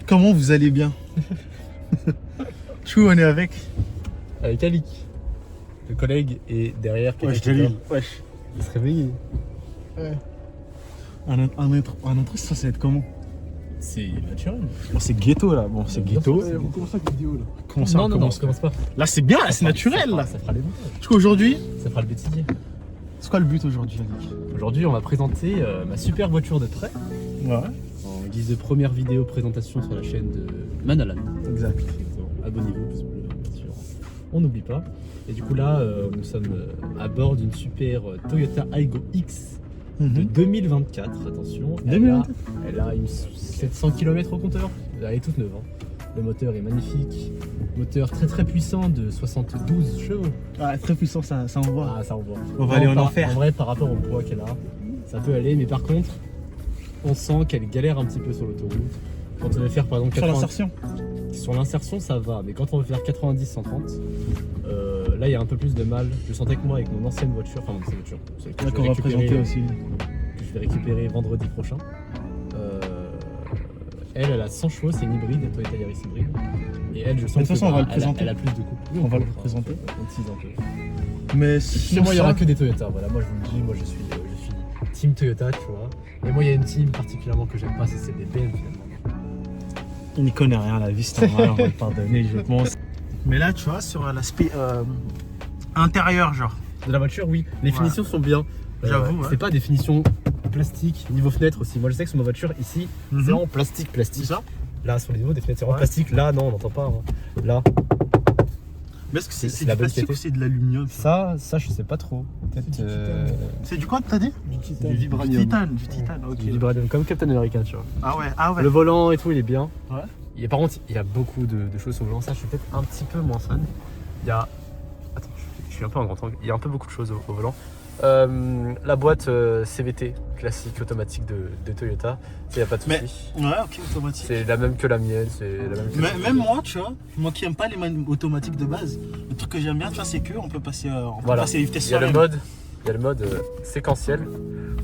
Comment vous allez bien? Chou, on est avec Alik, le collègue, et derrière Wesh, quelqu'un Jalil. Wesh. il se réveille. Ouais. Un intrus, ça va être comment? C'est naturel. Bon, c'est ghetto là. Bon, c'est ghetto. On commence avec la vidéo là. Comment ça, Non, on commence pas. Là, c'est bien, là, c'est naturel là. Ça fera les bons. Du coup, aujourd'hui, Ça fera le bêtisier. c'est quoi le but aujourd'hui, Alik? Aujourd'hui, on va présenter ma super voiture de prêt Ouais. en guise de première vidéo présentation sur la chaîne de Manalan. Exact. Abonnez-vous, pouce bleu, bien sûr. On n'oublie pas. Et du coup, là, nous sommes à bord d'une super Toyota Aygo X de 2024. Attention, 2024. elle a une 700 km au compteur. Elle est toute neuve. Hein. Le moteur est magnifique. Moteur très très puissant de 72 chevaux. Ah, très puissant, ça envoie. Ah, ça on voit. On va aller en enfer. En vrai, par rapport au poids qu'elle a, ça peut aller. Mais par contre, on sent qu'elle galère un petit peu sur l'autoroute. Quand on veut faire par exemple Sur 80... l'insertion. Sur l'insertion, ça va. Mais quand on veut faire 90-130, là, il y a un peu plus de mal. Je sentais que moi, avec mon ancienne voiture, enfin mon ancienne voiture, celle que Là je qu'on vais va récupérer, présenter aussi. que je vais récupérer vendredi prochain. Elle a 100 chevaux, c'est une hybride, une Toyota Yaris hybride. Et elle, je sens De toute façon, on va le elle présenter. a plus de couple. Oui, On va le peut, présenter. On tease un peu. Mais Chez moi, il n'y aura que des Toyota. Voilà, moi, je vous le dis, moi, je suis team Toyota, tu vois. Et moi, il y a une team particulièrement que j'aime pas, c'est celle des BM finalement. Il n'y connaît rien à la vie, c'est normal, on va le pardonner, je pense. Mais là, tu vois, sur l'aspect intérieur, genre. De la voiture, oui. Les finitions sont bien. J'avoue, ouais. C'est pas des finitions plastiques, niveau fenêtre aussi. Moi, je sais que sur ma voiture, ici, c'est vraiment plastique. C'est ça? Là, sur les niveaux des fenêtres, c'est vraiment Ouais. plastique. Là, non, on n'entend pas. Hein. Là, Mais est-ce que C'est c'est la du bonne plastique qualité. ou c'est de l'aluminium? ça, je sais pas trop. Peut-être C'est du titane. C'est du quoi que t'as dit? Du titane. du Du vibranium. titane, ok. Du vibranium, comme Captain America, tu vois. Ah ouais. Le volant et tout, il est bien. Ouais. Par contre, il y a beaucoup de choses sur le volant. Ça, je suis peut-être un petit peu moins fan. Il y a. Attends, je suis un peu en grand angle. Il y a un peu beaucoup de choses au volant. La boîte CVT classique automatique de Toyota, il n'y a pas de souci. Ouais, ok, automatique. C'est la même que la mienne. C'est la même que Mais, même moi, tu vois, moi qui aime pas les automatiques de base, le truc que j'aime bien, tu vois, c'est qu'on peut passer, passer les vitesses Il y a sur le mode, séquentiel.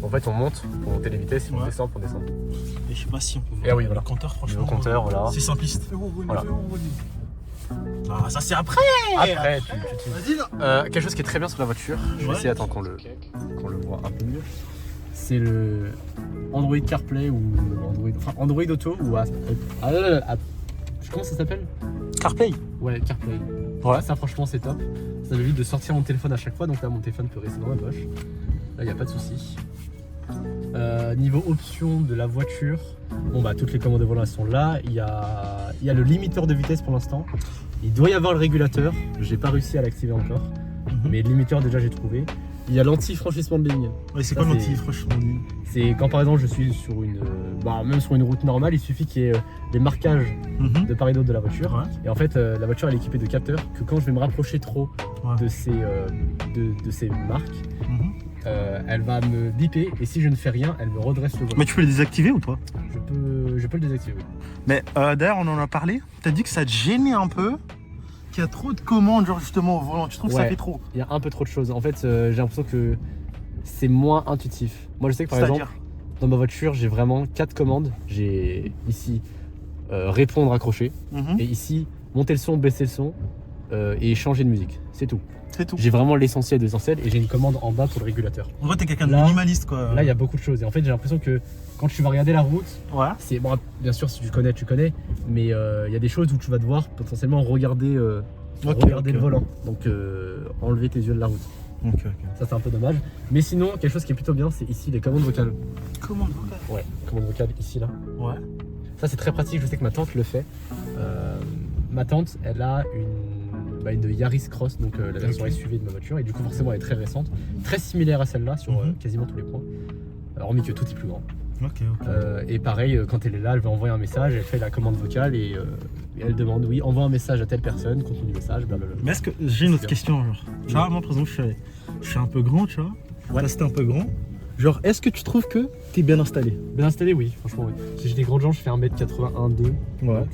En fait, on monte pour monter les vitesses, on descend pour descendre. Et je sais pas si on peut voir Et oui, voilà. le compteur, franchement. Le compteur, voilà. C'est simpliste. Voilà. Ah, ça c'est après. Après, tu Vas-y là. quelque chose qui est très bien sur la voiture, je vais Ouais. essayer attends qu'on le voit un peu mieux. C'est le Android CarPlay ou Android Auto ou comment ça s'appelle? CarPlay. Ouais, CarPlay. Ouais. Ça franchement c'est top. Ça m'évite de sortir mon téléphone à chaque fois, donc là mon téléphone peut rester dans ma poche. Là il n'y a pas de souci. Niveau options de la voiture, bon bah toutes les commandes de volant elles sont là. Il y a le limiteur de vitesse pour l'instant. Il doit y avoir le régulateur. J'ai pas réussi à l'activer encore, mais le limiteur déjà j'ai trouvé. Il y a l'anti-franchissement de ligne. Ouais, c'est Ça, quoi c'est- l'anti, franchement? C'est quand par exemple je suis sur même sur une route normale, il suffit qu'il y ait des marquages de part et d'autre de la voiture. Ouais. Et en fait, la voiture elle est équipée de capteurs que quand je vais me rapprocher trop Ouais. de ces marques, elle va me biper et si je ne fais rien, elle me redresse le volant. Mais tu peux les désactiver ou toi? Je peux le désactiver. Oui. Mais d'ailleurs, on en a parlé. T'as dit que ça te gênait un peu, qu'il y a trop de commandes, genre justement au volant. Tu trouves que ça Ouais. fait trop? Il y a un peu trop de choses. En fait, j'ai l'impression que c'est moins intuitif. Moi, je sais que par exemple, dans ma voiture, j'ai vraiment 4 commandes. J'ai ici répondre, accrocher, et ici monter le son, baisser le son et changer de musique. C'est tout. C'est tout. J'ai vraiment l'essentiel de l'essentiel et j'ai une commande en bas pour le régulateur. En vrai, t'es quelqu'un de Là- minimaliste quoi. Là, il y a beaucoup de choses. Et en fait, j'ai l'impression que quand tu vas regarder la route, Ouais. c'est bon, bien sûr, si tu connais, mais il y a des choses où tu vas devoir potentiellement regarder, Ok. le volant. Donc, enlever tes yeux de la route. Ok. Ça, c'est un peu dommage. Mais sinon, quelque chose qui est plutôt bien, c'est ici les commandes vocales. Commande vocale. Ouais, commandes vocales ici, là. Ouais. Ça, c'est très pratique. Je sais que ma tante le fait. Ma tante, elle a une Yaris Cross, donc la version Ok. SUV de ma voiture, et du coup, forcément, elle est très récente, très similaire à celle-là sur quasiment tous les points. Hormis que tout est plus grand. Ok. Et pareil, quand elle est là, elle va envoyer un message, elle fait la commande vocale et elle demande oui, envoie un message à telle personne, contenu du message, blablabla. Mais est-ce que j'ai une autre bien. question, genre. Tu vois, moi par exemple, je suis un peu grand, tu vois. Ouais. Là, c'était un peu grand. Genre, est-ce que tu trouves que t'es bien installé? Bien installé, oui, franchement, oui. Si j'ai des grandes jambes, je fais 1m81, 2. Donc,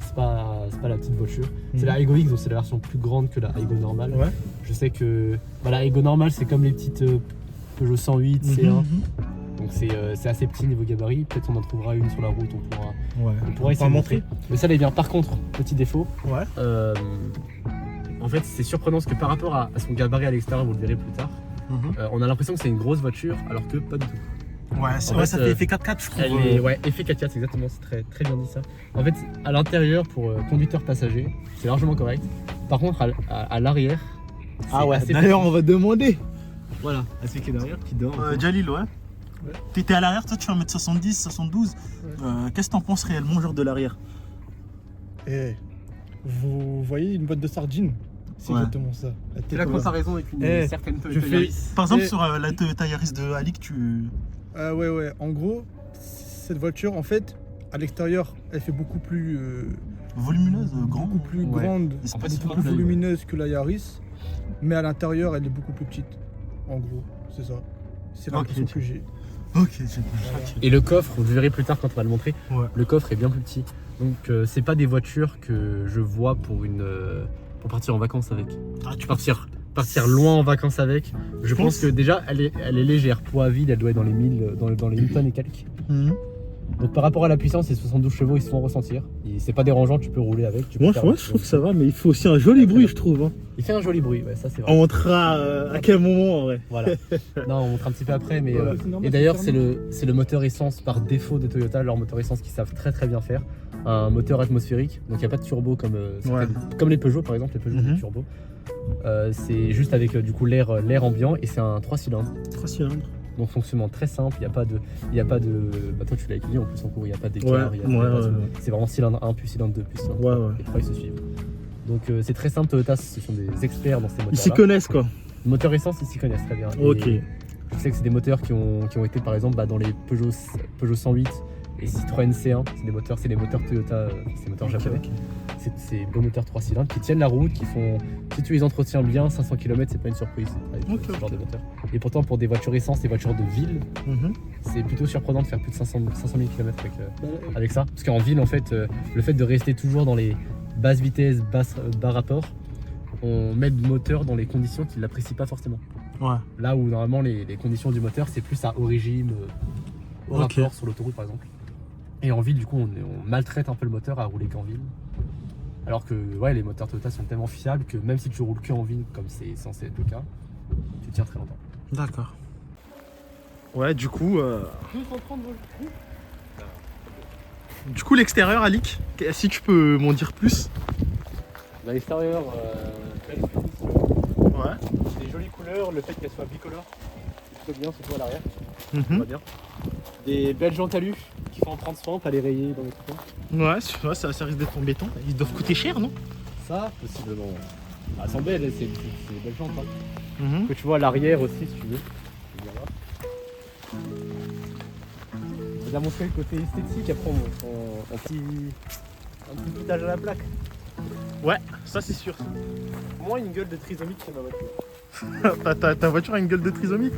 c'est pas la petite voiture. C'est la Aygo X, donc c'est la version plus grande que la Aygo normale. Ouais. Je Je sais que voilà, Ego normal, c'est comme les petites Peugeot 108, C1. Donc c'est assez petit niveau gabarit. Peut-être on en trouvera une sur la route, on pourra essayer de montrer. Mais ça, elle est bien. Par contre, petit défaut. Ouais. En fait, c'est surprenant parce que par rapport à son gabarit à l'extérieur, vous le verrez plus tard, on a l'impression que c'est une grosse voiture alors que pas du tout. Ouais, ça fait effet 4x4, je trouve. Ouais, effet 4x4, c'est exactement, c'est très, très bien dit ça. En fait, à l'intérieur, pour conducteur passager, c'est largement correct. Par contre, à l'arrière, Ah ouais, assez d'ailleurs, petit. on va demander. Voilà, à celui qui est derrière, qui dort. Jalil, ouais. T'étais à l'arrière, toi tu vas mettre 70, 72. Qu'est-ce que t'en penses réellement, genre de l'arrière? Eh, vous voyez une boîte de sardines? C'est Ouais. exactement ça. C'est la comparaison avec une certaine Toyota je fais- Yaris. Par exemple, Et- sur la Toyota Yaris de Alik, tu. Ouais. En gros, cette voiture, en fait, à l'extérieur, elle fait beaucoup plus, Volumineuse, grand. beaucoup plus Ouais. grande, En fait, c'est beaucoup pas plus de l'œil, volumineuse que la Yaris. Mais à l'intérieur, elle est beaucoup plus petite. En gros, c'est ça. C'est l'impression Ok. que j'ai. Ok, c'est Et le coffre, vous le verrez plus tard quand on va le montrer, Ouais. le coffre est bien plus petit. Donc c'est pas des voitures que je vois pour pour partir en vacances avec. Ah, tu Partir loin en vacances avec. Je pense- pense que déjà elle est légère, poids vide, elle doit être dans les 1000, dans les 1000 tonnes et quelques. Mhm. Donc par rapport à la puissance, les 72 chevaux ils se font ressentir. C'est pas dérangeant, tu peux rouler avec. Tu peux Moi, faire- je trouve que ça va, mais il faut aussi un joli bruit, je trouve. Hein. Il fait un joli bruit, ouais, ça c'est vrai. On montrera à quel moment en vrai. Voilà. Non, on montre un petit peu après, mais Ouais, c'est normal, et d'ailleurs c'est c'est le moteur essence par défaut de Toyota, leur moteur essence qu'ils savent très très bien faire. Un moteur atmosphérique, donc il n'y a pas de turbo comme les Peugeot par exemple, les Peugeot Mhm. de turbo. C'est juste avec du coup l'air ambiant et c'est un 3 cylindres. 3 cylindres. Donc fonctionnement très simple, il n'y a pas de. Bah, toi tu l'as étudié en plus en cours, il n'y a pas d'écart. Ouais, il y a pas de- ouais. C'est vraiment cylindre 1 puis cylindre 2 puis cylindre 3. Ouais. Les trois ils se suivent. Donc c'est très simple, Toyota ce sont des experts dans ces moteurs. Ils s'y connaissent quoi. Moteur essence, ils s'y connaissent très bien. Ok. Et je sais que c'est des moteurs qui ont été par exemple dans les Peugeot 108 et Citroën C1. C'est des moteurs Toyota, c'est des moteurs japonais. C'est ces beaux moteurs 3 cylindres qui tiennent la route, qui font. Si tu les entretiens bien, 500 km, c'est pas une surprise avec Ok, ce genre de moteur. Et pourtant, pour des voitures essence, des voitures de ville, Mhm. c'est plutôt surprenant de faire plus de 500 000 km avec ça. Parce qu'en ville, en fait, le fait de rester toujours dans les basses vitesses, bas rapport, on met le moteur dans les conditions qu'il n'apprécie pas forcément. Ouais. Là où normalement les conditions du moteur, c'est plus à haut régime, au Ok. rapport sur l'autoroute par exemple. Et en ville, du coup, on maltraite un peu le moteur à rouler qu'en ville. Alors que ouais, les moteurs Toyota sont tellement fiables que même si tu roules que en ville, comme c'est censé être le cas, tu tiens très longtemps. D'accord. Ouais, du coup. Du coup, l'extérieur, Alik, si tu peux m'en dire plus. Dans l'extérieur, Ouais. des jolies couleurs, le fait qu'elle soit bicolore, c'est plutôt bien, surtout à l'arrière, Mhm. ça va bien. Des belles jantes alu qu'il faut en prendre soin, pas les rayer dans les coins. Ouais, ça risque d'être en béton. Ils doivent coûter cher, non? Ça, possiblement. Ah, elles sont belles, c'est des belles jantes. Hein. Mhm. Que tu vois à l'arrière aussi, si tu veux. Je vais on va montrer le côté esthétique, après on un petit foutage à la plaque. Ouais, ça c'est sûr. Au moins une gueule de trisomie sur ma voiture. Ta voiture a une gueule de trisomie?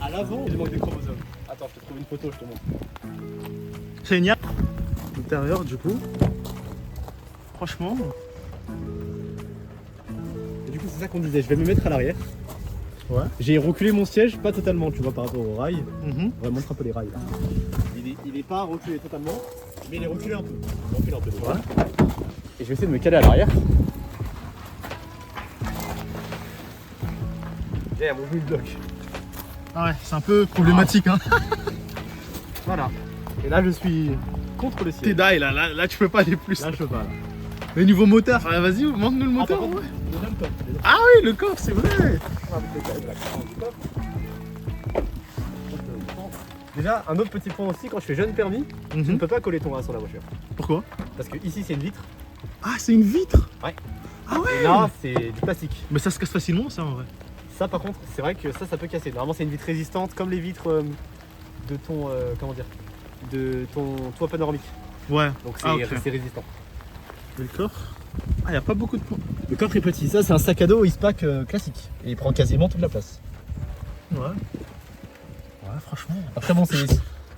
À l'avant, il manque des chromosomes. Attends, je te trouve une photo, je te montre. C'est une Yaris. L'intérieur, du coup. Franchement. Et du coup, c'est ça qu'on disait, je vais me mettre à l'arrière. Ouais. J'ai reculé mon siège, pas totalement, tu vois, par rapport au rail. Mhm. On va montrer un peu les rails là. Il est pas reculé totalement, mais il est reculé un peu. Il recule un peu déjà. Et je vais essayer de me caler à l'arrière. J'ai mon bout de bloc. Ah ouais, c'est un peu problématique, hein. Voilà. Et là je suis contre le T'es ciel. die là, tu peux pas aller plus. Là je peux pas là. Le niveau moteur, vas-y, montre-nous le moteur. par ouais. contre, déjà le top. Déjà. Ah oui, le coffre, c'est vrai. On va peut-être aller de la couleur du coffre. Déjà, un autre petit point aussi, quand je fais jeune permis, tu ne Mhm. peux pas coller ton A sur la voiture. Pourquoi? Parce que ici c'est une vitre, Ah, c'est une vitre. Ouais. Ah ouais. et là c'est du plastique. Mais ça se casse facilement, ça en vrai. Ça par contre, c'est vrai que ça peut casser. Normalement c'est une vitre résistante comme les vitres de ton, comment dire, de ton toit panoramique. Ouais. Donc c'est Ah, ok. c'est résistant. Et le coffre? Ah, y a pas beaucoup de points. Le coffre est petit, ça c'est un sac à dos Eastpak classique. Et il prend quasiment toute la place. Ouais. Ouais, franchement. Après bon, c'est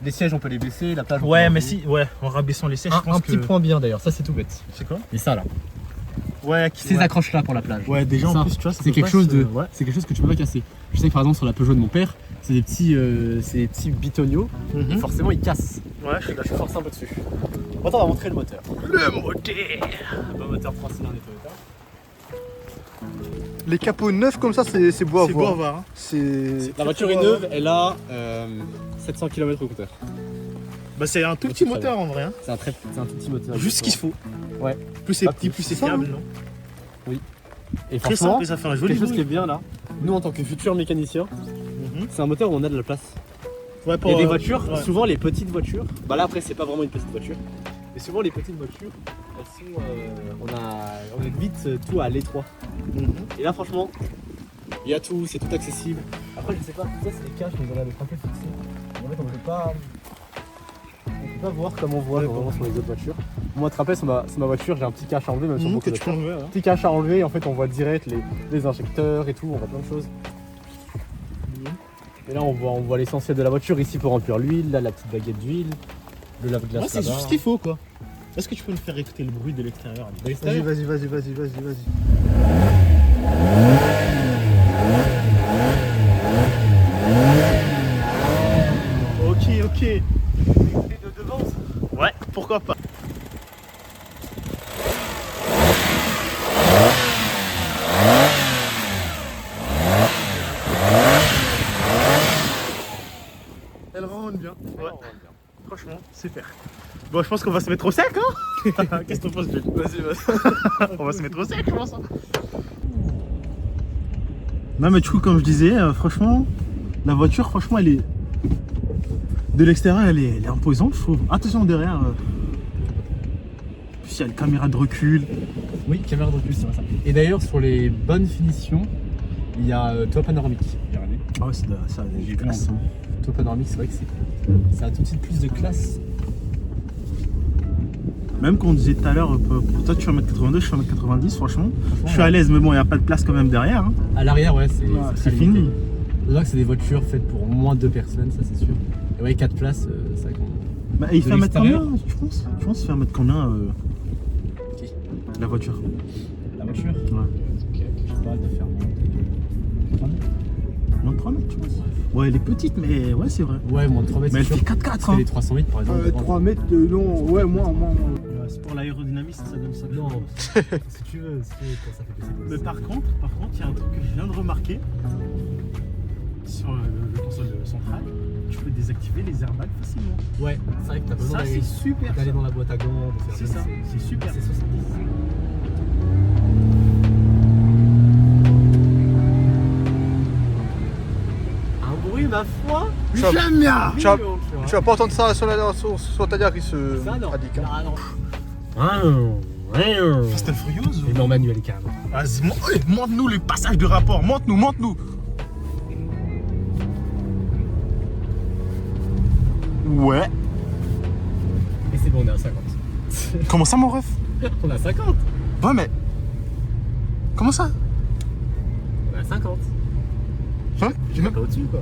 les sièges on peut les baisser, la plage on peut Ouais, la mais relever. si, ouais, en rabaissant les sièges, je pense Un que. petit point bien d'ailleurs, ça c'est tout bête. C'est quoi? Et ça là. Ouais, ces accroches-là pour la plage. Ouais, déjà Ça, en plus, tu vois, ça C'est peut quelque pas chose se- de, Ouais. c'est quelque chose que tu peux pas casser. Je sais que par exemple sur la Peugeot de mon père, c'est des petits bitoniaux. Et Mhm. forcément ils cassent. Ouais, je suis Je force un peu dessus. Maintenant on va montrer le moteur. Le moteur. Le moteur 3 cylindres et Toyota. Les capots neufs comme ça, c'est beau à C'est beau voir. à voir. Hein. C'est La voiture est neuve, elle a 700 km au compteur. Bah, c'est un tout Ouais, petit c'est très moteur en vrai. Hein. C'est un tout petit moteur. Juste ce qu'il se faut. Ouais. Plus c'est Pas petit, plus. plus c'est Ça, fiable, non? Et Très franchement, simple et ça fait un joli quelque chose qui bruit. est bien là, nous en tant que futurs mécaniciens, Mhm. c'est un moteur où on a de la place. Ouais, Il y a des euh, voitures, ouais. souvent les petites voitures, bah là après c'est pas vraiment une petite voiture, mais souvent les petites voitures, elles sont, on a vite tout à l'étroit. Mhm. Et là franchement, il y a tout, c'est tout accessible. Après je sais pas, ça c'est les caches, mais on a le traquet fixé. En fait on peut pas voir comme on voit Ouais, normalement sur les autres voitures. Moi Trapez c'est ma voiture, j'ai un petit cache à enlever même sur Mhm, beaucoup que de tu peux enlever. Hein. petit cache à enlever, en fait on voit direct les injecteurs et tout, on voit plein de choses. Et là on voit l'essentiel de la voiture, ici pour remplir l'huile, là la petite baguette d'huile, le lave-glace Ouais, c'est là-bas. juste ce qu'il faut quoi. Est-ce que tu peux nous faire écouter le bruit de l'extérieur? De Vas-y, l'extérieur. vas-y. Ok. De devant, Ouais, pourquoi pas. Elle rentre bien. Ouais, franchement, super. Bon, je pense qu'on va se mettre au sec, hein? Qu'est-ce que t'en penses, Jules? Vas-y. On va se mettre au sec, je pense. Hein. Non, mais du coup, comme je disais, franchement, la voiture, franchement, elle est. De l'extérieur, elle est imposante, je trouve. Attention derrière. Puis il y a une caméra de recul. Oui, caméra de recul, c'est vrai ça. Et d'ailleurs sur les bonnes finitions, il y a toit panoramique. Regardez. Ah ouais, ça a des classes. Toit panoramique, c'est vrai que c'est un tout petit peu plus de classe. Même quand on disait tout à l'heure, pour toi tu fais 1m82, je fais 1m90, franchement. Je suis à l'aise, mais bon, il n'y a pas de place quand même derrière. Hein. À l'arrière, ouais, c'est C'est très fini. limité. C'est vrai que c'est des voitures faites pour moins de 2 personnes, ça c'est sûr. Et ouais, 4 places, ça compte. Bah, et il De fait 1m l'extérieur. combien, tu penses? Tu penses qu'il fait 1m combien Qui la voiture? La voiture Ouais. Ok, je sais pas, elle doit faire moins de 3 mètres. Moins de 3 mètres, tu penses? Ouais, elle est petite, mais ouais, c'est vrai. Ouais, moins de 3 mètres, Mais elle c'est fait sûr. 4x4. Parce que Hein. les 308 par exemple. 3 mètres, non, ouais, moins. C'est pour l'aérodynamisme, ça donne ça. Non, si tu veux, quand ça fait baisser. Mais par contre, il y a un truc que je viens de remarquer sur le console centrale. Tu peux désactiver les airbags facilement. Ouais, c'est vrai que t'as besoin Ça, d'aller c'est super. d'aller ça. dans la boîte à gants, de faire C'est ça, c'est super. C'est 70. Un bruit, ma foi. J'aime bien. Tu vas pas entendre ça sur ta qui se Ça, non. radique. Hein. Ah non. Fast and Furious ou... Et non, manuel carrément. Vas-y, montre-nous les passages de rapport. Montre-nous. Ouais. Et c'est bon, on est à 50. Comment ça, mon ref? On est à 50. Ouais, mais. Comment ça? On est à 50. Hein? J'ai Pas au-dessus, quoi.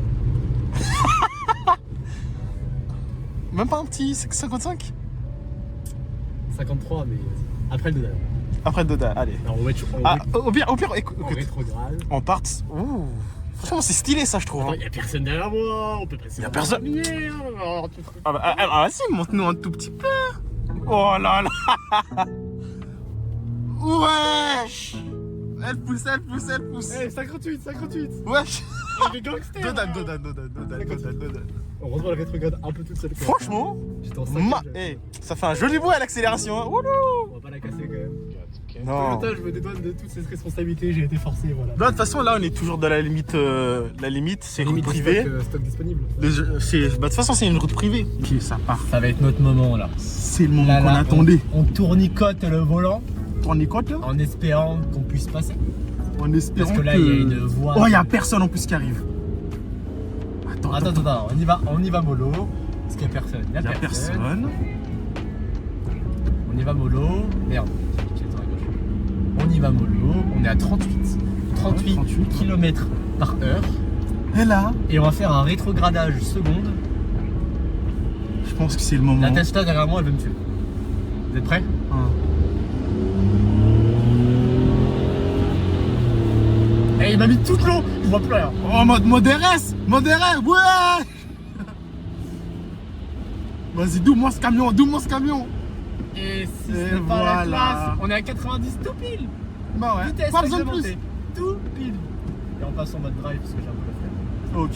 même pas un petit 55? 53, mais après le Doda. Après le Doda, allez. Alors, Au pire, écoute, en rétrograde. on part. Ouh. Franchement, c'est stylé ça, je trouve. Attends, Hein. y a personne derrière moi, on peut passer. Y a personne. Alors, Vas-y, montre-nous un tout petit peu. Oh là là. Wesh. Elle pousse. Eh, 58. Wesh. Oh, les gangsters. Dodan. Heureusement, elle rétrograde un peu toute seule. Franchement, J'étais en 5. ça fait un joli bruit à l'accélération. Hein. Wouhou. On va pas la casser quand même. Non. Toyota, je me dédouane de toutes ces responsabilités, j'ai été forcé, voilà. De toute façon, là, on est toujours dans la limite. C'est route privée. Stock disponible. De toute façon, c'est une route privée. Ok, ça part. Ça va être notre moment là. C'est le moment Là, qu'on là, attendait. On tournicote le volant On est content. en espérant qu'on puisse passer. En espérant Parce que là, il y a une voie. Oh, il n'y a personne en plus qui arrive. Attends, on y va mollo. Parce qu'il n'y a personne. Il Il n'y a personne. On y va mollo. Merde. On y va mollo. On est à 38 km par heure. Et là, Et on va faire un rétrogradage seconde. je pense que c'est le moment. La Tesla derrière moi, elle veut me tuer. Vous êtes prêts? 1, Et il m'a mis tout l'eau, je vois plus rien. Oh, mode RS, ouais. Vas-y, double-moi ce camion. Et si Et ce n'est pas voilà. la classe, on est à 90 tout pile. Bah ouais, Vitesse pas besoin de réglementée. plus. Tout pile. Et on passe en mode drive parce que j'ai un peu la flemme. Ok.